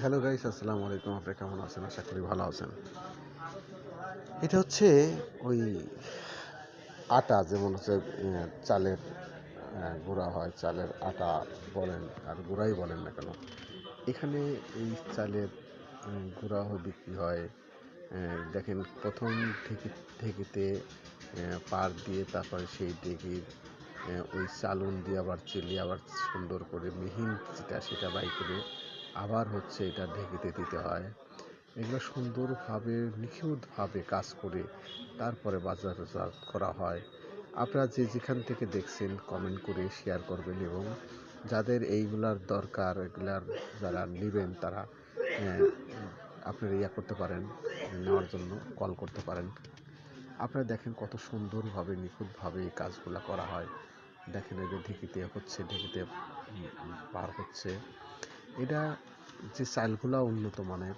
Hello guys, আসসালামু আলাইকুম। আপনি কেমন আছেন? আশা করি ভালো আছেন। এটা হচ্ছে ওই আটা, যেমন হচ্ছে চালের গুঁড়া হয়, চালের আটা বলেন আর গুঁড়াই বলেন না কেন। এখানে এই চালের গুঁড়া বিক্রি হয়। দেখেন, প্রথম ঢেঁকিতে পাড় দিয়ে তারপরে সেই ঢেঁকির ওই চালুন দিয়ে আবার চেলে আবার সুন্দর করে মিহিন যেটা সেটা বাই করে আবার হচ্ছে এটা ঢেঁকিতে দিতে হয়। এগুলো সুন্দরভাবে নিখুঁতভাবে কাজ করে তারপরে বাজারজাত করা হয়। আপনারা যে যেখান থেকে দেখছেন কমেন্ট করে শেয়ার করবেন, এবং যাদের এইগুলার দরকার, এগুলার যারা নেবেন তারা আপনারা করতে পারেন, নেওয়ার জন্য কল করতে পারেন। আপনারা দেখেন কত সুন্দরভাবে নিখুঁতভাবে এই কাজগুলো করা হয়। দেখেন এই যে ঢেঁকিতে হচ্ছে, ঢেঁকিতে পার হচ্ছে। এটা যে চালগুলা উন্নত মানের,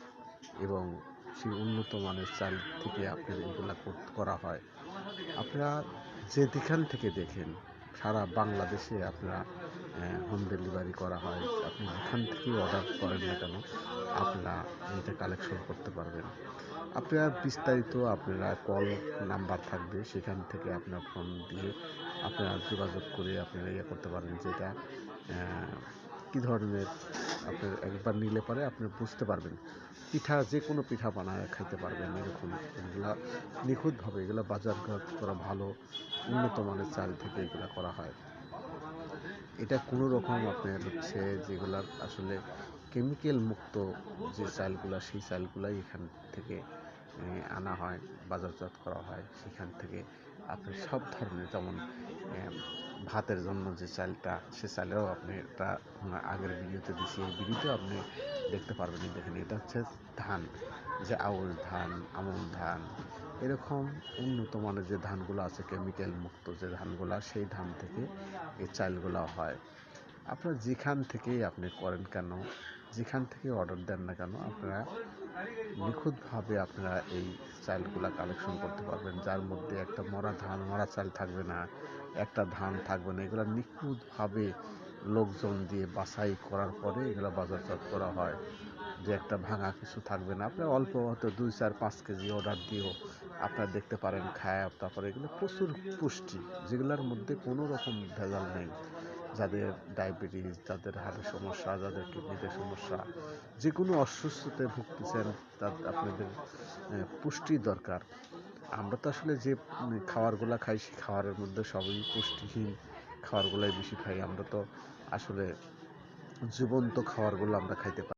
এবং সেই উন্নত মানের চাল থেকে আপনার এগুলা করা হয়। আপনারা যেখান থেকে দেখেন সারা বাংলাদেশে আপনারা হোম ডেলিভারি করা হয়। আপনি যেখান থেকেই অর্ডার করেন না কেন, আপনারা এটা কালেকশন করতে পারবেন। আপনারা বিস্তারিত আপনারা কল নাম্বার থাকবে, সেখান থেকে আপনার ফোন দিয়ে আপনারা যোগাযোগ করে আপনারা করতে পারেন যে এটা কী ধরনের। আপনার একবার নিলে পরে আপনি বুঝতে পারবেন, পিঠা যে কোনো পিঠা বানায় খাইতে পারবেন। এরকম এগুলা নিখুঁতভাবে এগুলো বাজারজাত করা ভালো, উন্নত মানের চাল থেকে এগুলো করা হয়। এটা কোনো রকম আপনার হচ্ছে যেগুলার আসলে কেমিক্যাল মুক্ত যে চালগুলা, সেই চালগুলাই এখান থেকে আনা হয়, বাজারজাত করা হয়। সেখান থেকে আপনি সব ধরনের, যেমন ভাতের জন্য যে চালটা, সে চালেও আপনি এটা আগের ভিডিওতে দিছি, এই ভিডিওতেও আপনি দেখতে পারবেন। দেখেন, এটা হচ্ছে ধান, যে আউশ ধান, আমন ধান, এরকম উন্নত মানের যে ধানগুলো আছে, কেমিক্যাল মুক্ত যে ধানগুলো, সেই ধান থেকে এই চালগুলো হয়। আপনারা যেখান থেকেই আপনি করেন কেন, যেখান থেকে অর্ডার দেন না কেন, আপনারা নিখুঁতভাবে আপনারা এই চালগুলা কালেকশন করতে পারবেন, যার মধ্যে একটা মরা চাল থাকবে না, একটা ধান থাকবে না। এগুলো নিখুঁতভাবে লোকজন দিয়ে বাছাই করার পরে এগুলো বাজারজাত করা হয়, যে একটা ভাঙা কিছু থাকবে না। আপনার অল্প হয়তো 2, 4, 5 কেজি অর্ডার দিয়েও আপনারা দেখতে পারেন, খায়। তারপরে এগুলো প্রচুর পুষ্টি, যেগুলোর মধ্যে কোনো রকম ভেজাল নেই। যাদের ডায়াবেটিস, যাদের হার্টের সমস্যা, যাদের কিডনিতে সমস্যা, যে কোনো অসুস্থতায় ভুগতেছেন, আপনাদের পুষ্টি দরকার। আমরা তো আসলে যে খাবারগুলো খাই, সেই খাবারের মধ্যে সবই পুষ্টিহীন খাবারগুলাই বেশি খাই। আমরা তো আসলে জীবন্ত খাবারগুলো আমরা খাইতে পারি।